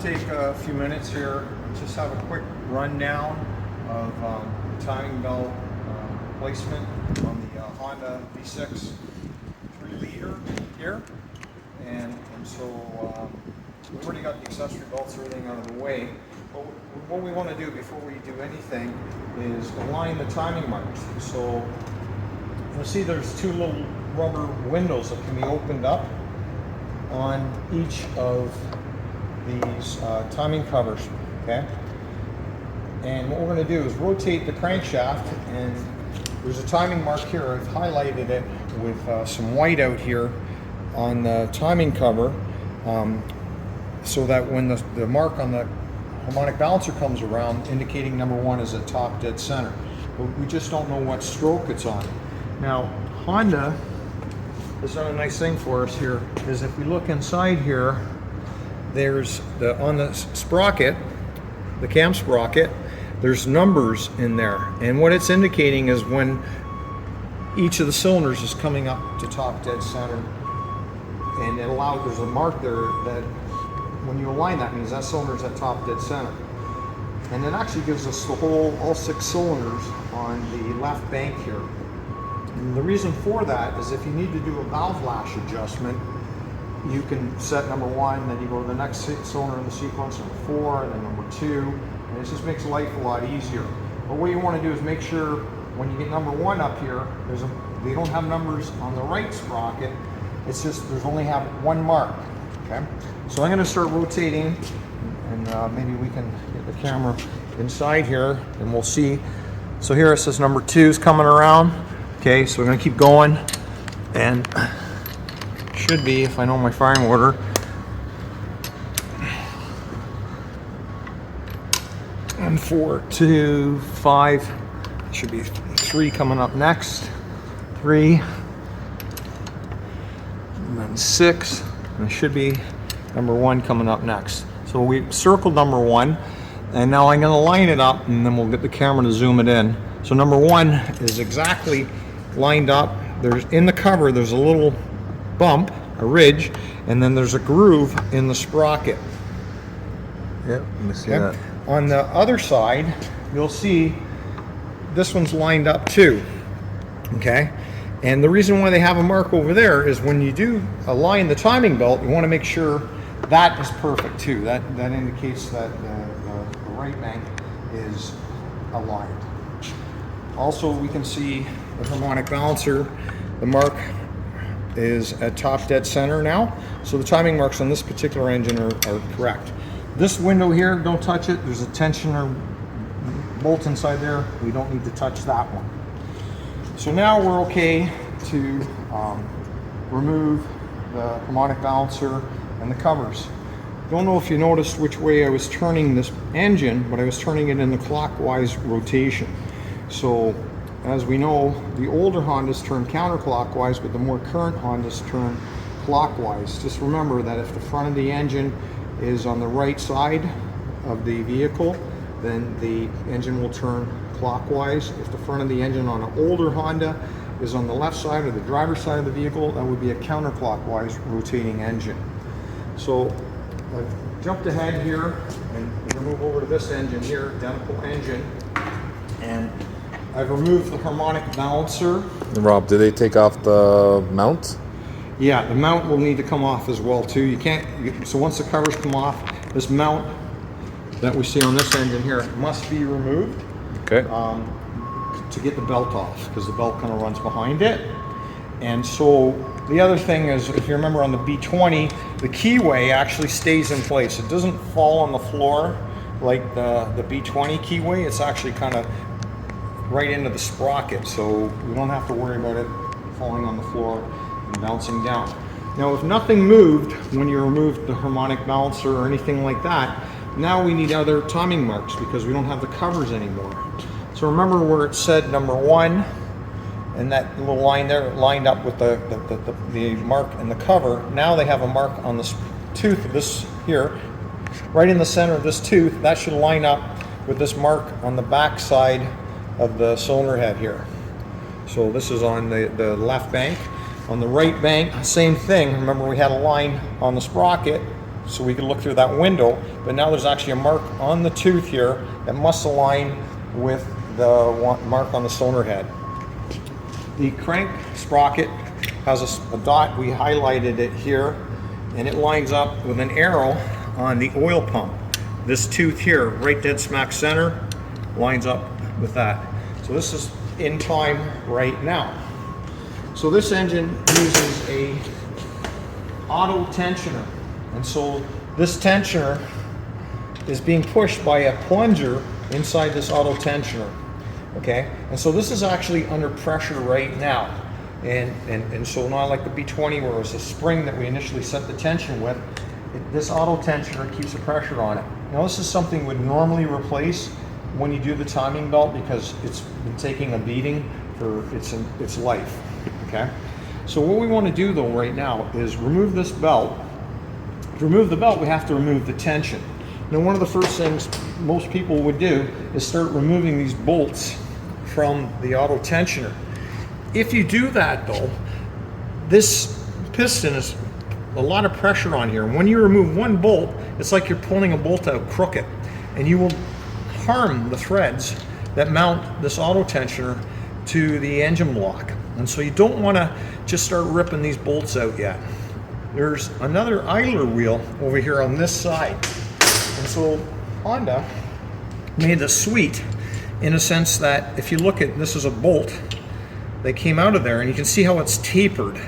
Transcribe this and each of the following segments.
to take a few minutes here, just have a quick rundown of the timing belt placement on the Honda V6 3-liter here. And so we've already got the accessory belts, everything out of the way. But what we want to do before we do anything is align the timing marks. So you'll see there's two little rubber windows that can be opened up on each of these timing covers, okay? And what we're going to do is rotate the crankshaft, and there's a timing mark here. I've highlighted it with some white out here on the timing cover, so that when the mark on the harmonic balancer comes around, indicating number 1 is at top dead center. But we just don't know what stroke it's on. Now, Honda has done a nice thing for us here, is if we look inside here, there's on the sprocket, the cam sprocket, there's numbers in there. And what it's indicating is when each of the cylinders is coming up to top dead center. And it allows, there's a mark there that when you align that means that cylinder's at top dead center. And it actually gives us the all 6 cylinders on the left bank here. And the reason for that is if you need to do a valve lash adjustment, you can set number 1, then you go to the next cylinder in the sequence, number 4, and then number 2, and it just makes life a lot easier. But what you want to do is make sure when you get number 1 up here, they don't have numbers on the right sprocket. It's just there's only have 1 mark. Okay, so I'm going to start rotating, and maybe we can get the camera inside here, and we'll see. So here it says number 2 is coming around. Okay, so we're going to keep going, and should be, if I know my firing order, and 4, 2, 5, should be 3 coming up next, 3, and then 6, and it should be number 1 coming up next. So we circled number 1, and now I'm going to line it up, and then we'll get the camera to zoom it in. So number 1 is exactly lined up. There's in the cover, there's a little bump, a ridge, and then there's a groove in the sprocket. Yep, let me see that. On the other side, you'll see this one's lined up too. Okay, and the reason why they have a mark over there is when you do align the timing belt, you want to make sure that is perfect too. That indicates that the right bank is aligned. Also, we can see the harmonic balancer, the mark is at top dead center now. So the timing marks on this particular engine are correct. This window here, don't touch it. There's a tensioner bolt inside there. We don't need to touch that one. So now we're okay to remove the harmonic balancer and the covers. Don't know if you noticed which way I was turning this engine, but I was turning it in the clockwise rotation. So as we know, the older Hondas turn counterclockwise, but the more current Hondas turn clockwise. Just remember that if the front of the engine is on the right side of the vehicle, then the engine will turn clockwise. If the front of the engine on an older Honda is on the left side or the driver's side of the vehicle, that would be a counterclockwise rotating engine. So I've jumped ahead here, and we're going to move over to this engine here, identical engine, and I've removed the harmonic balancer. Rob, did they take off the mount? Yeah, the mount will need to come off as well too. You can't, so once the covers come off, this mount that we see on this engine here must be removed. Okay. To get the belt off, because the belt kind of runs behind it. And so the other thing is, if you remember on the B20, the keyway actually stays in place. It doesn't fall on the floor like the B20 keyway. It's actually kind of right into the sprocket, so we don't have to worry about it falling on the floor and bouncing down. Now, if nothing moved when you removed the harmonic balancer or anything like that, now we need other timing marks because we don't have the covers anymore. So remember where it said number 1, and that little line there lined up with the mark in the cover. Now they have a mark on the tooth of this here, right in the center of this tooth. That should line up with this mark on the back side of the cylinder head here. So this is on the left bank. On the right bank, same thing. Remember we had a line on the sprocket so we can look through that window, but now there's actually a mark on the tooth here that must align with the mark on the sonar head. The crank sprocket has a dot, we highlighted it here, and it lines up with an arrow on the oil pump. This tooth here, right dead smack center, lines up with that. So this is in time right now. So this engine uses a auto tensioner, and so this tensioner is being pushed by a plunger inside this auto tensioner. Okay, and so this is actually under pressure right now, and so not like the B20 where it's a spring that we initially set the tension with. This auto tensioner keeps the pressure on it. Now this is something we'd normally replace when you do the timing belt because it's been taking a beating for its life. Okay, so what we want to do though right now is remove this belt. To remove the belt, we have to remove the tension. Now one of the first things most people would do is start removing these bolts from the auto tensioner. If you do that though, this piston is a lot of pressure on here. When you remove one bolt, it's like you're pulling a bolt out crooked, and you will harm the threads that mount this auto tensioner to the engine block. And so you don't want to just start ripping these bolts out yet. There's another idler wheel over here on this side. And so Honda made the sweet in a sense that if you look at, this is a bolt that came out of there, and you can see how it's tapered,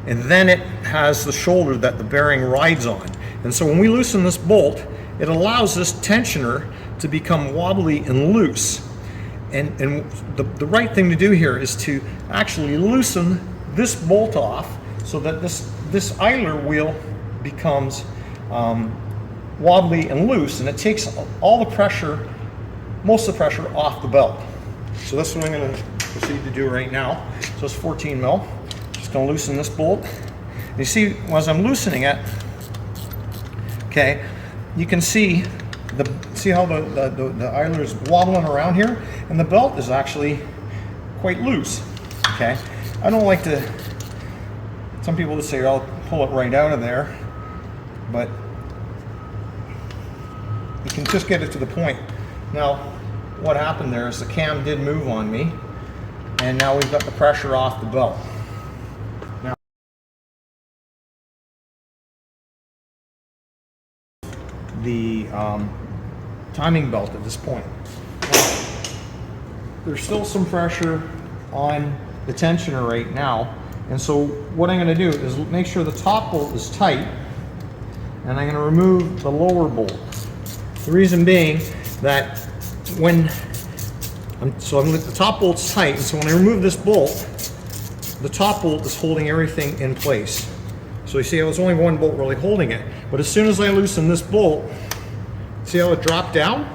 and then it has the shoulder that the bearing rides on. And so when we loosen this bolt, it allows this tensioner to become wobbly and loose. And the right thing to do here is to actually loosen this bolt off so that this idler wheel becomes wobbly and loose, and it takes all the pressure, most of the pressure off the belt. So that's what I'm going to proceed to do right now. So it's 14 mil. Just going to loosen this bolt. And you see, as I'm loosening it, okay, you can see how the idler is wobbling around here, and the belt is actually quite loose. Okay, I don't like to. Some people would say, "I'll pull it right out of there," but you can just get it to the point. Now, what happened there is the cam did move on me, and now we've got the pressure off the belt. Now, the timing belt at this point. Now, there's still some pressure on the tensioner right now, and so what I'm going to do is make sure the top bolt is tight, and I'm going to remove the lower bolt. The reason being that when the top bolt's tight, and so when I remove this bolt, the top bolt is holding everything in place. So you see how it's only one bolt really holding it, but as soon as I loosen this bolt, see how it dropped down?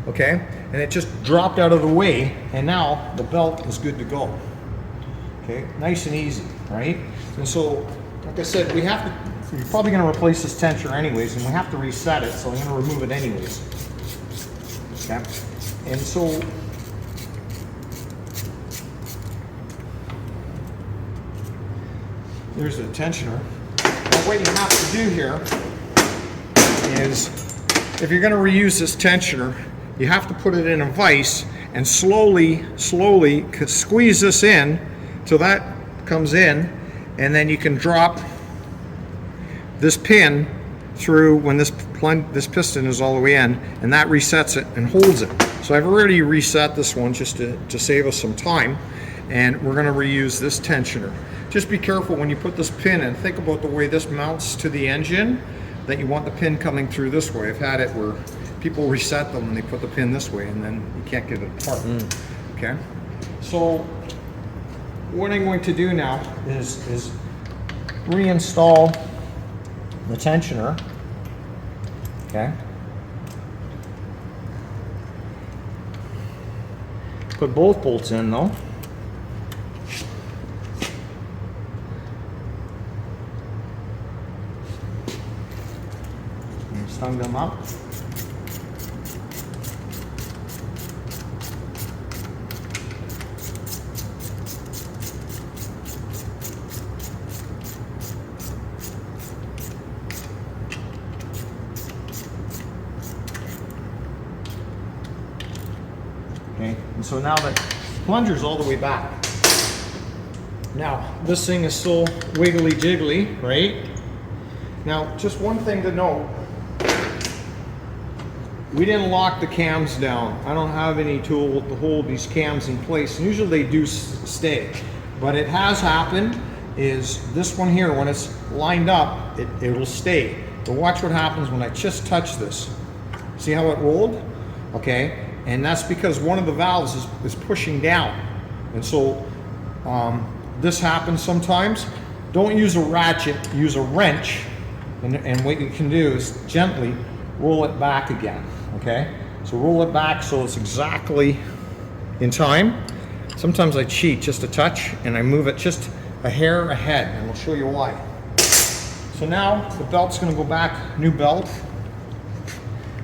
Okay, and it just dropped out of the way, and now the belt is good to go. Okay, nice and easy, right? And so, like I said, you're probably going to replace this tensioner anyways, and we have to reset it, so I'm going to remove it anyways. Okay, and so there's the tensioner. Now what you have to do here is, if you're going to reuse this tensioner, you have to put it in a vise and slowly squeeze this in till that comes in, and then you can drop this pin through when this piston is all the way in, and that resets it and holds it. So I've already reset this one just to save us some time, and we're going to reuse this tensioner. Just be careful when you put this pin in. Think about the way this mounts to the engine, that you want the pin coming through this way. I've had it where people reset them and they put the pin this way, and then you can't get it apart. Okay, so what I'm going to do now is reinstall the tensioner. Okay, put both bolts in though. And snug them up. Okay, and so now the plunger's all the way back. Now, this thing is still wiggly jiggly, right? Now, just one thing to note. We didn't lock the cams down. I don't have any tool to hold these cams in place. And usually they do stay. But it has happened is this one here, when it's lined up, it'll stay. But watch what happens when I just touch this. See how it rolled? Okay, and that's because one of the valves is pushing down. And so this happens sometimes. Don't use a ratchet, use a wrench. And what you can do is gently roll it back again. Okay, so roll it back so it's exactly in time. Sometimes I cheat just a touch and I move it just a hair ahead, and we'll show you why. So now the belt's going to go back, new belt.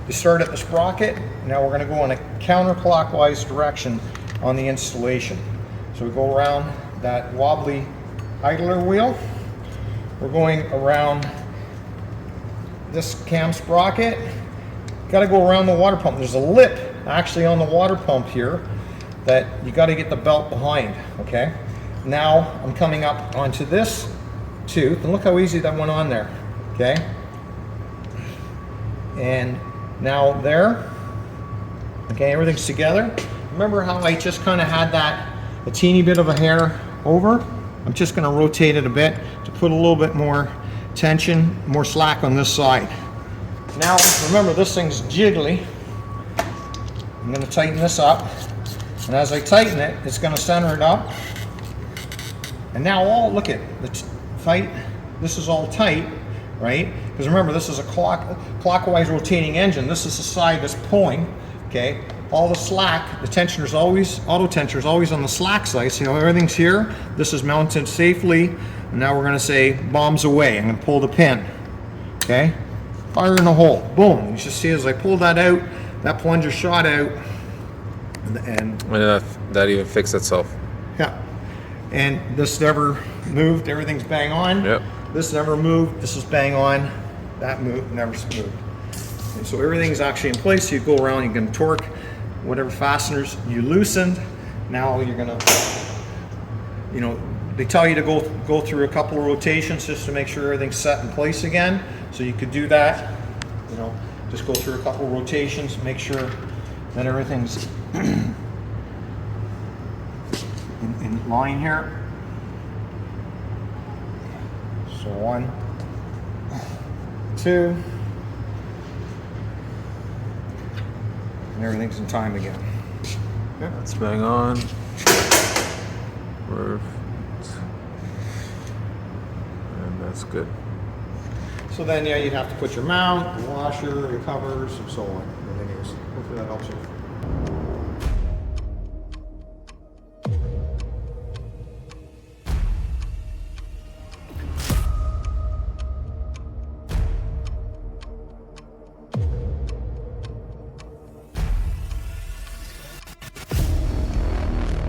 You start at the sprocket. Now we're going to go in a counterclockwise direction on the installation. So we go around that wobbly idler wheel. We're going around this cam sprocket. Got to go around the water pump. There's a lip actually on the water pump here that you got to get the belt behind. Okay, now I'm coming up onto this tooth, and look how easy that went on there. Okay, and now there. Okay, everything's together. Remember how I just kind of had that a teeny bit of a hair over? I'm just going to rotate it a bit to put a little bit more tension, more slack on this side. Now, remember, this thing's jiggly. I'm going to tighten this up. And as I tighten it, it's going to center it up. And now, look at the tight. This is all tight, right? Because remember, this is a clockwise rotating engine. This is the side that's pulling, okay? All the slack, the tensioner is always, auto tensioner is always on the slack side. So everything's here. This is mounted safely. And now we're going to say, bombs away. I'm going to pull the pin, okay? Fire in the hole, boom. You should see as I pull that out, that plunger shot out, and that even fixed itself. Yeah, and this never moved. Everything's bang on. Yep. This never moved. This is bang on. That moved, never moved. And so everything's actually in place. You go around, you can torque whatever fasteners you loosened. Now you're gonna, you know, they tell you to go through a couple of rotations just to make sure everything's set in place again. So you could do that, you know, just go through a couple of rotations, make sure that everything's in line here. So 1, 2, and everything's in time again. Yeah, that's bang on. Perfect. And that's good. So then, yeah, you'd have to put your mount, your washer, your covers, and so on. But anyways, hopefully that helps you.